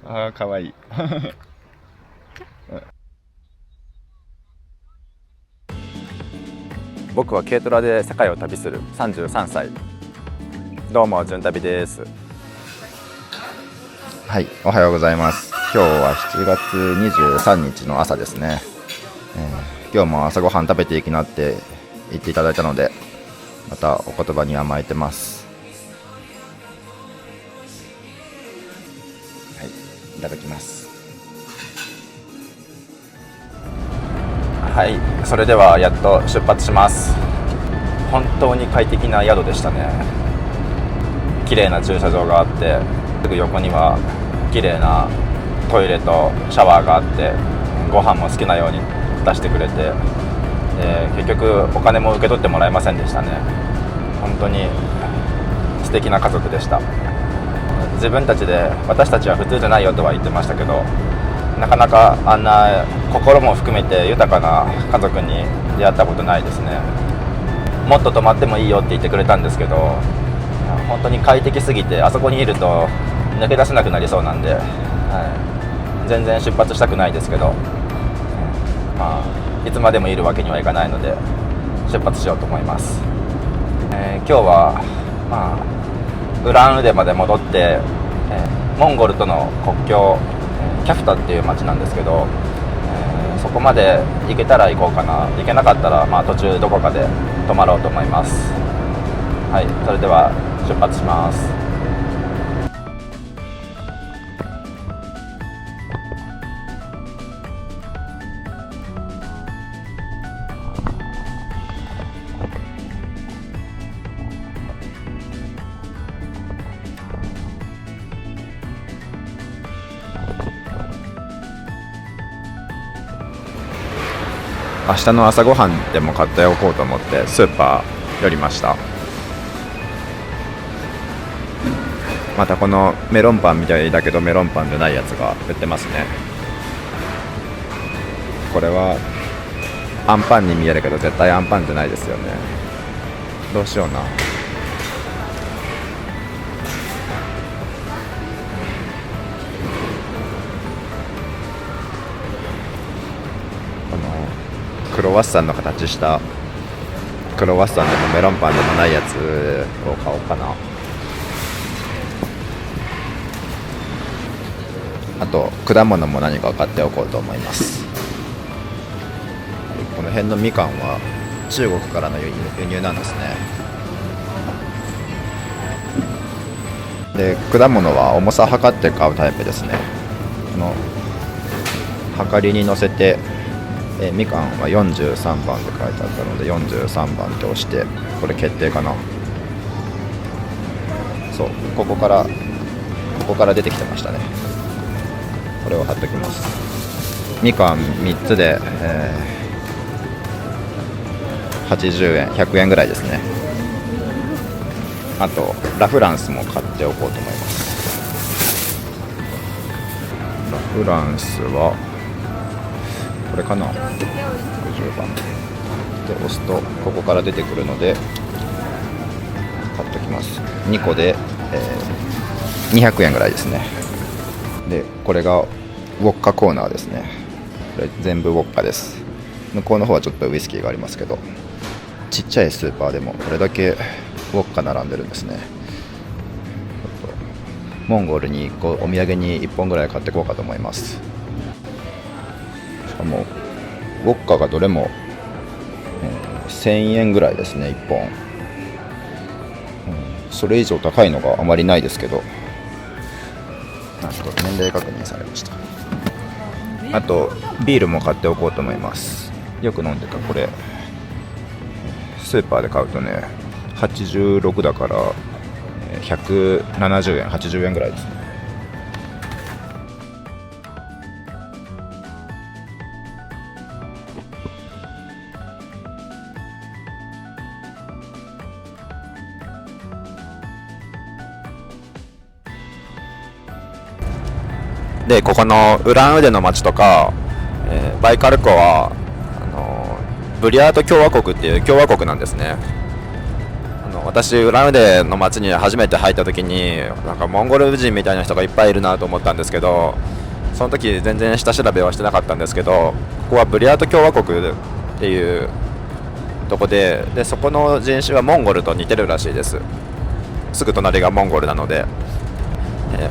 ああ、かわいい。僕は軽トラで世界を旅する33歳。どうも、じゅん旅です。はい、おはようございます。今日は7月23日の朝ですね。今日も朝ごはん食べていきなって言っていただいたので、またお言葉に甘えてます。はい、いただきます。はい、それではやっと出発します。本当に快適な宿でしたね。綺麗な駐車場があって、すぐ横には綺麗なトイレとシャワーがあって、ご飯も好きなように出してくれて、結局お金も受け取ってもらえませんでしたね。本当に素敵な家族でした。自分たちで私たちは普通じゃないよとは言ってましたけど、なかなかあんな心も含めて豊かな家族に出会ったことないですね。もっと泊まってもいいよって言ってくれたんですけど、本当に快適すぎてあそこにいると抜け出せなくなりそうなんで、全然出発したくないですけど、いつまでもいるわけにはいかないので出発しようと思います。今日は、ウランウデまで戻って、モンゴルとの国境、キャフタっていう町なんですけど、そこまで行けたら行こうかな。行けなかったら、途中どこかで泊まろうと思います。はい、それでは出発します。明日の朝ごはんでも買っておこうと思ってスーパー寄りました。またこのメロンパンみたいだけどメロンパンじゃないやつが売ってますね。これはアンパンに見えるけど絶対アンパンじゃないですよね。どうしような。このクロワッサンの形したクロワッサンでもメロンパンでもないやつを買おうかな。あと果物も何か買っておこうと思います。この辺のみかんは中国からの輸入なんですね。で果物は重さ測って買うタイプですね。この測りに乗せて、みかんは43番って書いてあったので43番って押して、これ決定かな。そう、ここから出てきてましたね。これを貼っときます。みかん3つで、80円100円ぐらいですね。あとラフランスも買っておこうと思います。ラフランスはこれかな。50番で押すとここから出てくるので買っておきます。2個で、200円ぐらいですね。でこれがウォッカコーナーですね。これ全部ウォッカです。向こうの方はちょっとウイスキーがありますけど、ちっちゃいスーパーでもこれだけウォッカ並んでるんですね。モンゴルにお土産に1本ぐらい買っていこうかと思います。しかもウォッカがどれも、1000円ぐらいですね1本、それ以上高いのがあまりないですけど、なんと年齢確認されました。あとビールも買っておこうと思います。よく飲んでたこれスーパーで買うとね86だから170円80円ぐらいですね。でここのウランウデの町とか、バイカル湖はブリヤート共和国っていう共和国なんですね。私ウランウデの町に初めて入った時になんかモンゴル人みたいな人がいっぱいいるなと思ったんですけど、その時全然下調べはしてなかったんですけど、ここはブリヤート共和国っていうとこで、そこの人種はモンゴルと似てるらしいです。すぐ隣がモンゴルなので、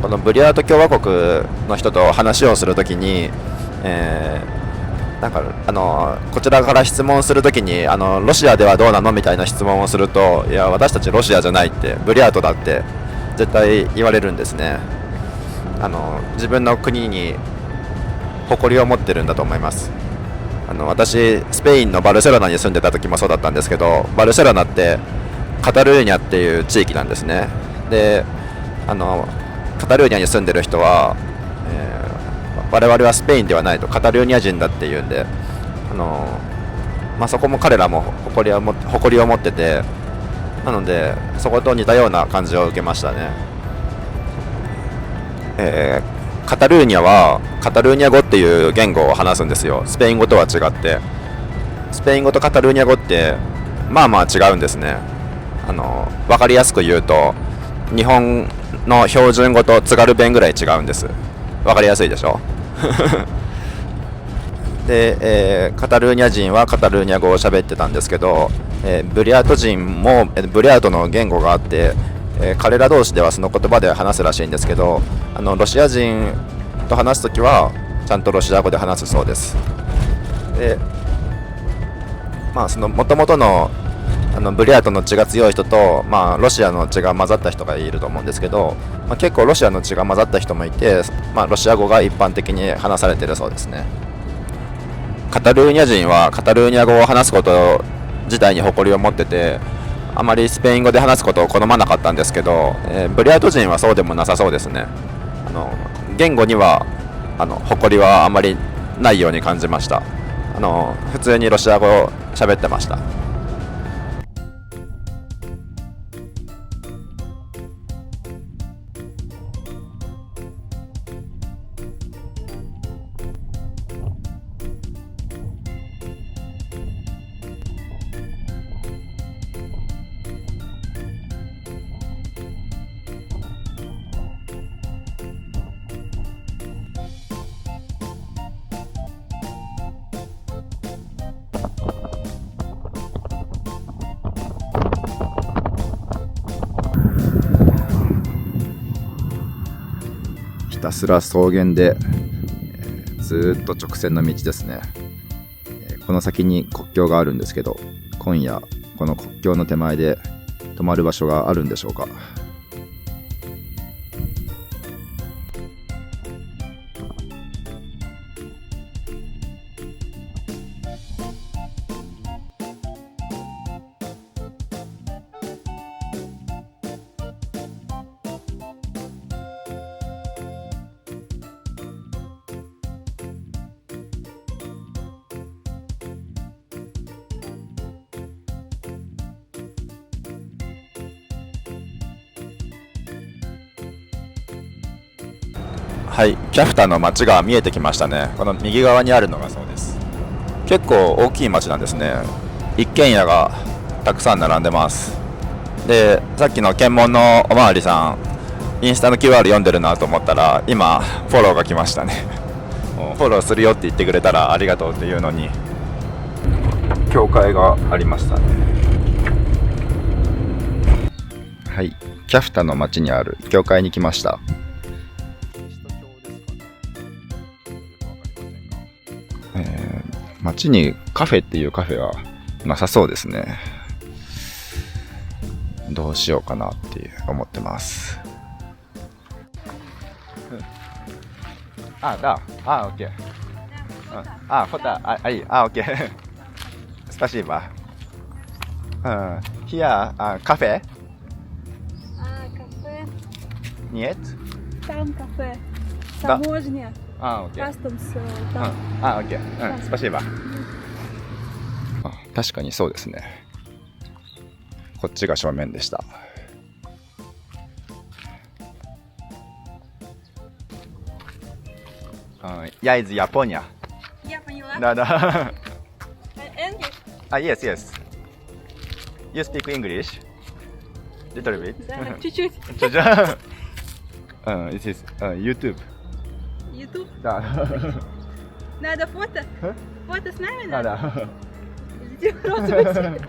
このブリヤート共和国の人と話をするときに、なんかこちらから質問するときにロシアではどうなのみたいな質問をすると、いや私たちロシアじゃないって、ブリヤートだって絶対言われるんですね。自分の国に誇りを持ってるんだと思います。私スペインのバルセロナに住んでた時もそうだったんですけど、バルセロナってカタルーニャっていう地域なんですね。でカタルーニャに住んでる人は、我々はスペインではないと、カタルーニャ人だっていうんで、そこも彼らも誇りを持ってて、なのでそこと似たような感じを受けましたね。カタルーニャはカタルーニャ語っていう言語を話すんですよ。スペイン語とは違って、スペイン語とカタルーニャ語ってまあまあ違うんですね。分かりやすく言うと、日本の標準語と津軽弁ぐらい違うんです。分かりやすいでしょで、カタルーニャ人はカタルーニャ語を喋ってたんですけど、ブリヤート人もブリヤートの言語があって、彼ら同士ではその言葉で話すらしいんですけど、ロシア人と話すときはちゃんとロシア語で話すそうです。で、その元々のブリヤートの血が強い人と、ロシアの血が混ざった人がいると思うんですけど、結構ロシアの血が混ざった人もいて、ロシア語が一般的に話されているそうですね。カタルーニャ人はカタルーニャ語を話すこと自体に誇りを持ってて、あまりスペイン語で話すことを好まなかったんですけど、ブリヤート人はそうでもなさそうですね。言語には誇りはあまりないように感じました。普通にロシア語を喋ってました。ひたすら草原で、ずーっと直線の道ですね。この先に国境があるんですけど、今夜この国境の手前で泊まる場所があるんでしょうか。はい、キャフタの街が見えてきましたね。この右側にあるのがそうです。結構大きい街なんですね。一軒家がたくさん並んでます。で、さっきの検問のおまわりさん、インスタの QR 読んでるなと思ったら、今フォローが来ましたね。フォローするよって言ってくれたらありがとうっていうのに、教会がありましたね。はい、キャフタの町にある教会に来ました。街にカフェっていうカフェはなさそうですね。どうしようかなって思ってます。окей. Фото, окей. Спасибо. Here, кафе? Кафе. Нет? Там кафе. Да. Таможня. Окей. Customs. Там. Окей. Спасибо. 確かにそうですね。こっちが正面でした。Я из Японии. Я поняла. Да. English. Yes. You speak English? little bit. Да, чуть-чуть. It is YouTube. Ютуб. Да. Надо фото? Фото с нами Да, надо? да. Идите в рот выйти.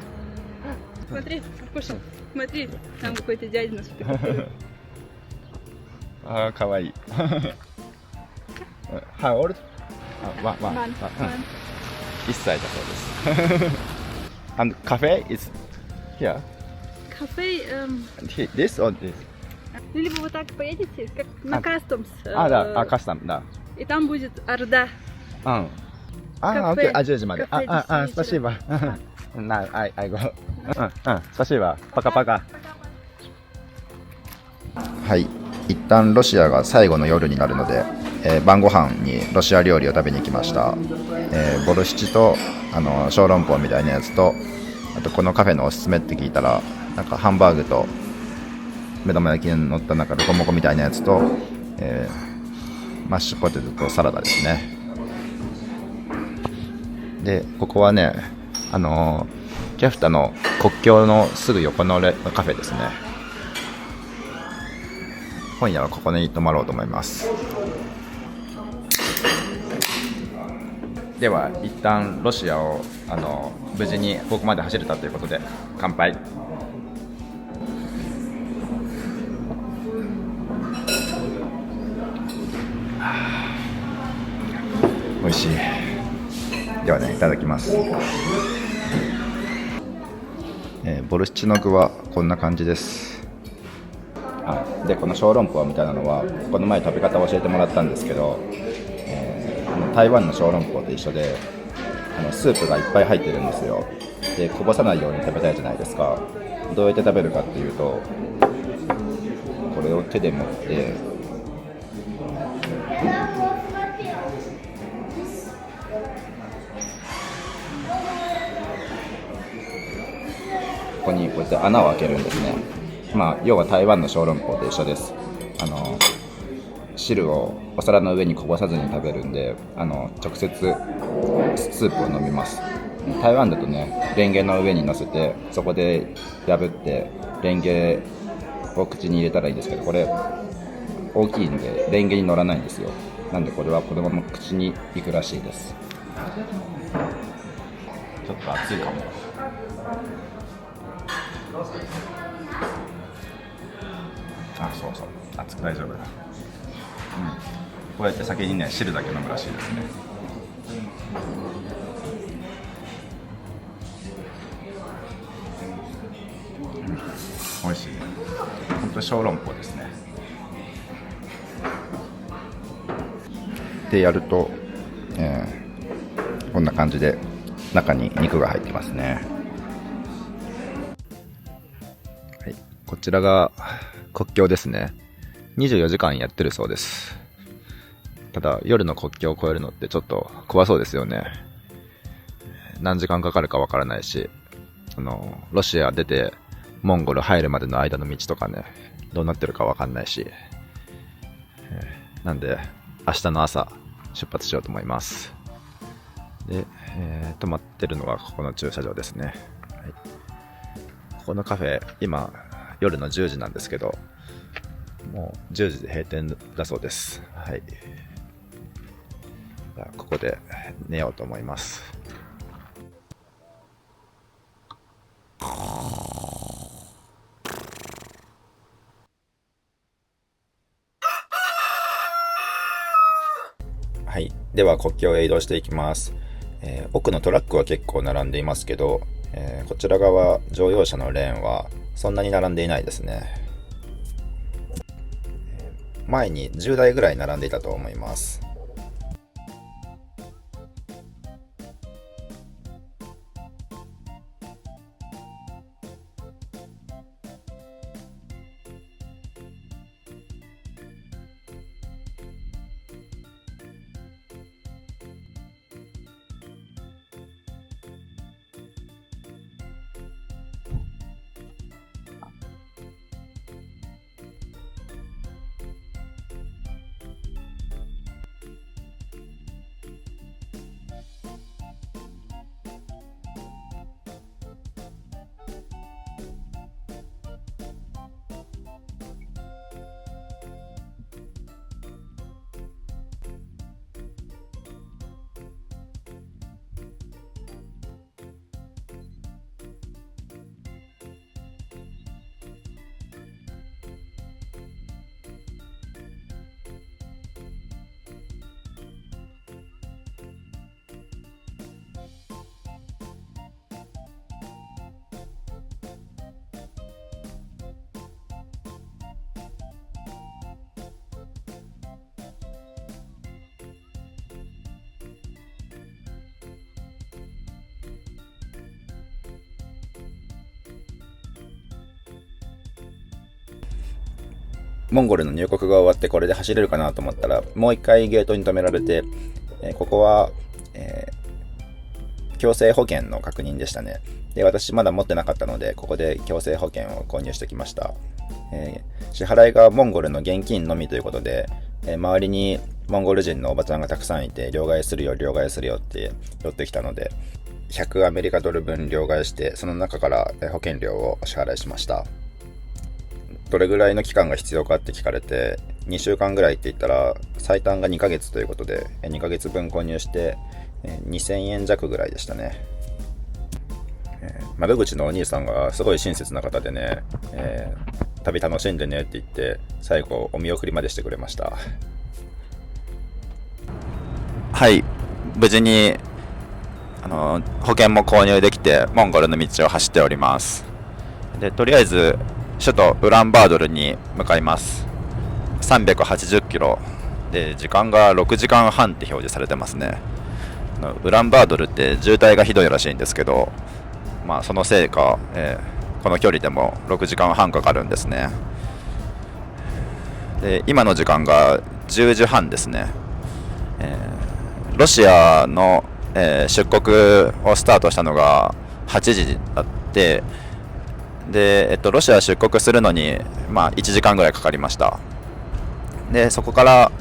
Смотри, кушай. Смотри, там какой-то дядя нас фотографирует. あー、かわいい。How old? ワン。Ван, Ван. 1歳だそうです。And cafe is here? Кафе, This or this? ну либо вот так поедете, как на Customs. Да,カスタムだ。И там будет Орда. うん。あー、カフ OK。ェ10時まで。カフェあ、10時 спасибо。I go。спасибо。パカパカ。はい。一旦ロシアが最後の夜になるので、晩ご飯にロシア料理を食べに行きました。ボルシチと小籠包みたいなやつと、あとこのカフェのおすすめって聞いたら、なんかハンバーグと目玉焼きに乗ったなんかロコモコみたいなやつと、マッシュポテトとサラダですね。でここはね、キャフタの国境のすぐ横のカフェですね。今夜はここに泊まろうと思います。では一旦ロシアを無事にここまで走れたということで乾杯。美味しい。ではね、いただきます。ボルシチの具はこんな感じです。でこの小籠包みたいなのはこの前食べ方を教えてもらったんですけど、台湾の小籠包と一緒でスープがいっぱい入ってるんですよ。でこぼさないように食べたいじゃないですか。どうやって食べるかっていうと、これを手で持ってここにこうやって穴を開けるんですね。要は台湾の小籠包と一緒です。汁をお皿の上にこぼさずに食べるんで、直接スープを飲みます。台湾だとね、レンゲの上に乗せてそこで破ってレンゲを口に入れたらいいんですけど、これ大きいのでレンゲに乗らないんですよ。なんでこれはこのまま口に行くらしいです。ちょっと熱いかも。そうそう、熱く大丈夫だ。こうやって先にね、汁だけ飲むらしいですね。美味しい。本当に小籠包ですね。でやると、こんな感じで中に肉が入ってますね。はい、こちらが国境ですね。24時間やってるそうです。ただ夜の国境を越えるのってちょっと怖そうですよね。何時間かかるかわからないし、ロシア出てモンゴル入るまでの間の道とかね、どうなってるかわかんないし、なんで明日の朝出発しようと思います。で、泊まってるのがここの駐車場ですね。はい、ここのカフェ今夜の10時なんですけど、もう10時で閉店だそうです。はい。じゃあここで寝ようと思います。はい。では国境へ移動していきます。奥のトラックは結構並んでいますけど、こちら側乗用車のレーンはそんなに並んでいないですね。前に10台ぐらい並んでいたと思います。モンゴルの入国が終わってこれで走れるかなと思ったら、もう一回ゲートに止められて、ここは、強制保険の確認でしたね。で、私まだ持ってなかったので、ここで強制保険を購入してきました。支払いがモンゴルの現金のみということで、周りにモンゴル人のおばちゃんがたくさんいて、両替するよって寄ってきたので、100アメリカドル分両替して、その中から保険料をお支払いしました。どれぐらいの期間が必要かって聞かれて、2週間ぐらいって言ったら、最短が2ヶ月ということで、2ヶ月分購入して、2000円弱ぐらいでしたね。窓口のお兄さんがすごい親切な方でね、旅楽しんでねって言って、最後お見送りまでしてくれました。はい、無事に保険も購入できて、モンゴルの道を走っております。で、とりあえず首都ウランバードルに向かいます。380キロで、時間が6時間半って表示されてますね。ウランバードルって渋滞がひどいらしいんですけど、まあそのせいか、この距離でも6時間半かかるんですね。で、今の時間が10時半ですね。ロシアの、出国をスタートしたのが8時だって、で、ロシア出国するのに、まあ、1時間ぐらいかかりました。で、そこから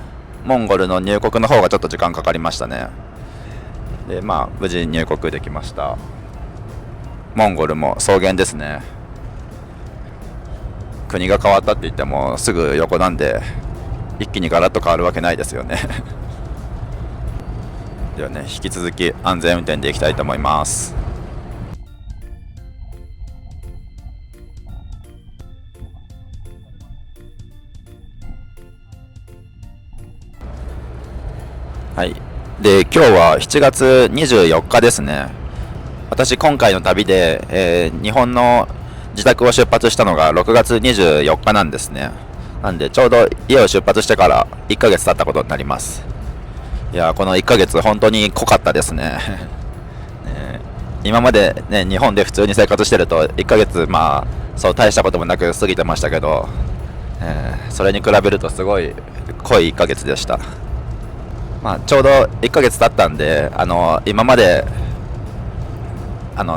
モンゴルの入国の方がちょっと時間かかりましたね。で、まあ、無事入国できました。モンゴルも草原ですね。国が変わったって言ってもすぐ横なんで、一気にガラッと変わるわけないですよね。ではね、引き続き安全運転でいきたいと思います。はい。で、今日は7月24日ですね。私、今回の旅で、日本の自宅を出発したのが6月24日なんですね。なんで、ちょうど家を出発してから1ヶ月経ったことになります。いや、この1ヶ月本当に濃かったですね。今までね、日本で普通に生活してると1ヶ月、まあ、そう大したこともなく過ぎてましたけど、それに比べるとすごい濃い1ヶ月でした。まあ、ちょうど1ヶ月経ったんで、今まで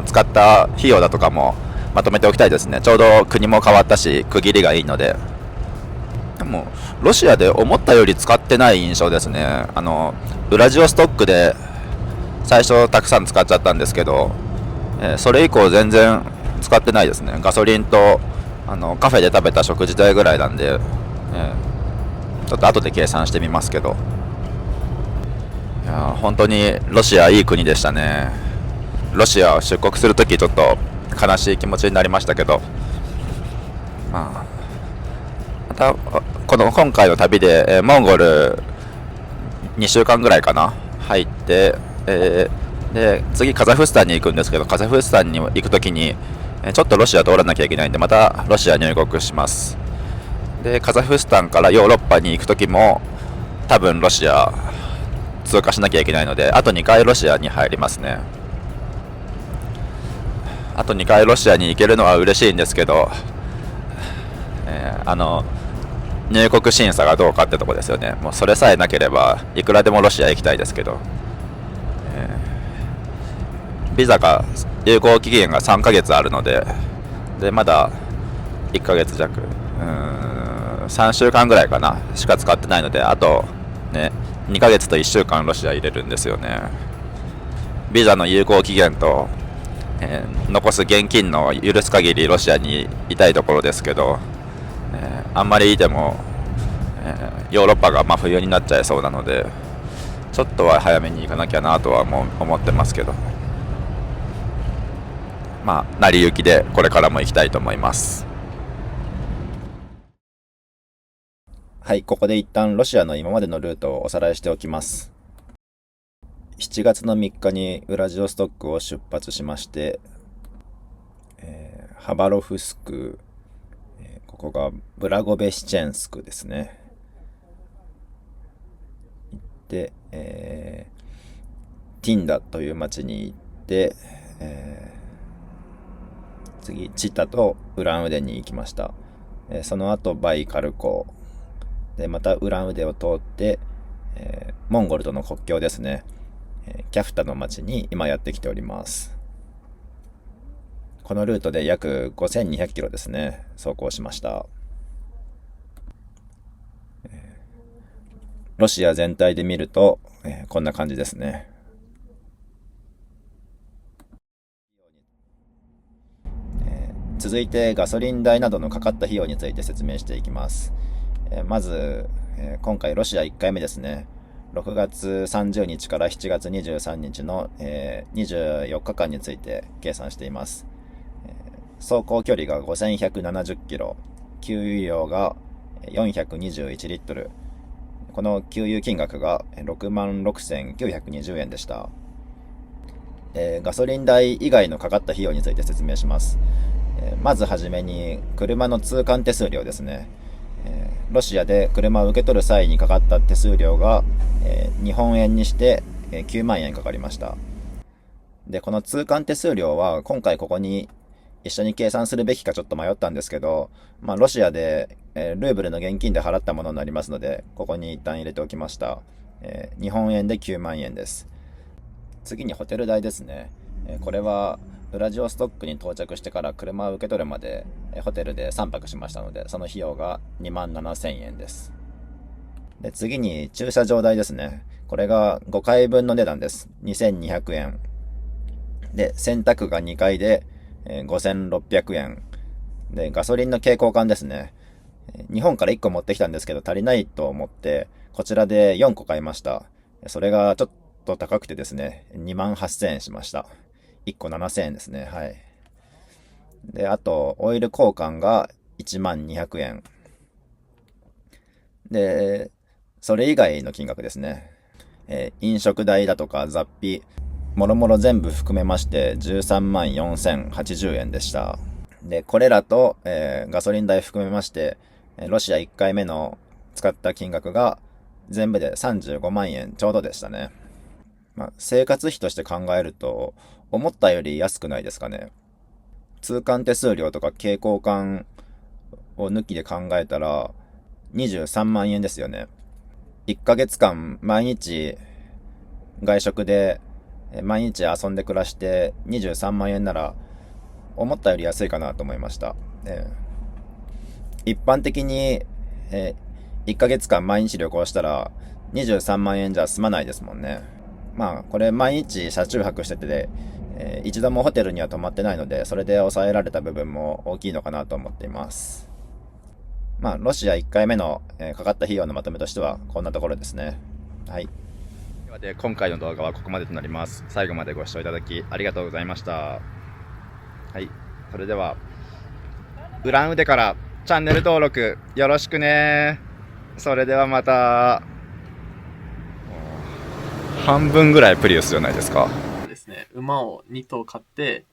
使った費用だとかもまとめておきたいですね。ちょうど国も変わったし、区切りがいいので。でもロシアで思ったより使ってない印象ですね。ウラジオストックで最初たくさん使っちゃったんですけど、それ以降全然使ってないですね。ガソリンとカフェで食べた食事代ぐらいなんで、ちょっと後で計算してみますけど、いや本当にロシアいい国でしたね。ロシア出国するときちょっと悲しい気持ちになりましたけど、また今回の旅で、モンゴル2週間ぐらいかな入って、で次カザフスタンに行くんですけど、カザフスタンに行くときにちょっとロシア通らなきゃいけないんで、またロシア入国します。でカザフスタンからヨーロッパに行くときも多分ロシア通過しなきゃいけないので、あと2回ロシアに入りますね。あと2回ロシアに行けるのは嬉しいんですけど、入国審査がどうかってとこですよね。もうそれさえなければいくらでもロシア行きたいですけど、ビザが有効期限が3ヶ月あるので、まだ1ヶ月弱、3週間ぐらいかなしか使ってないので、あとね2ヶ月と1週間ロシア入れるんですよね。ビザの有効期限と、残す現金の許す限りロシアにいたいところですけど、あんまりいても、ヨーロッパが真冬になっちゃいそうなので、ちょっとは早めに行かなきゃなとは思ってますけど、まあ成り行きでこれからも行きたいと思います。はい、ここで一旦ロシアの今までのルートをおさらいしておきます。7月の3日にウラジオストックを出発しまして、ハバロフスク、ここがブラゴベシチェンスクですね。行って、ティンダという町に行って、次チタとウランウデンに行きました。その後バイカル湖でまたウランウデを通って、モンゴルとの国境ですね、キャフタの町に今やってきております。このルートで約5200キロですね、走行しました。ロシア全体で見ると、こんな感じですね。続いてガソリン代などのかかった費用について説明していきます。まず、今回ロシア1回目ですね。6月30日から7月23日の、24日間について計算しています。走行距離が5170キロ、給油量が421リットル。この給油金額が66,920円でした。ガソリン代以外のかかった費用について説明します。まずはじめに車の通関手数料ですね。ロシアで車を受け取る際にかかった手数料が、日本円にして9万円かかりました。で、この通関手数料は今回ここに一緒に計算するべきかちょっと迷ったんですけど、ロシアで、ルーブルの現金で払ったものになりますので、ここに一旦入れておきました。日本円で9万円です。次にホテル代ですね。これはウラジオストックに到着してから車を受け取るまでホテルで3泊しましたので、その費用が27,000円です。で、次に駐車場代ですね。これが5回分の値段です。2200円。で、洗濯が2回で5600円。で、ガソリンの携行缶ですね。日本から1個持ってきたんですけど足りないと思って、こちらで4個買いました。それがちょっと高くてですね、28,000円しました。1個7,000円ですね。はい。で、あと、オイル交換が12,200円。で、それ以外の金額ですね。飲食代だとか雑費、もろもろ全部含めまして134,080円でした。で、これらと、ガソリン代含めまして、ロシア1回目の使った金額が全部で35万円ちょうどでしたね。生活費として考えると思ったより安くないですかね。通関手数料とか携行缶を抜きで考えたら23万円ですよね。1ヶ月間毎日外食で毎日遊んで暮らして23万円なら思ったより安いかなと思いました。一般的に、1ヶ月間毎日旅行したら23万円じゃ済まないですもんね。これ毎日車中泊してて、一度もホテルには泊まってないので、それで抑えられた部分も大きいのかなと思っています。ロシア1回目の、かかった費用のまとめとしてはこんなところですね。はい。で、今回の動画はここまでとなります。最後までご視聴いただきありがとうございました。はい。それでは、ウランウデからチャンネル登録よろしくね。それではまた。半分ぐらいプリウスじゃないですか。ですね、馬を2頭買って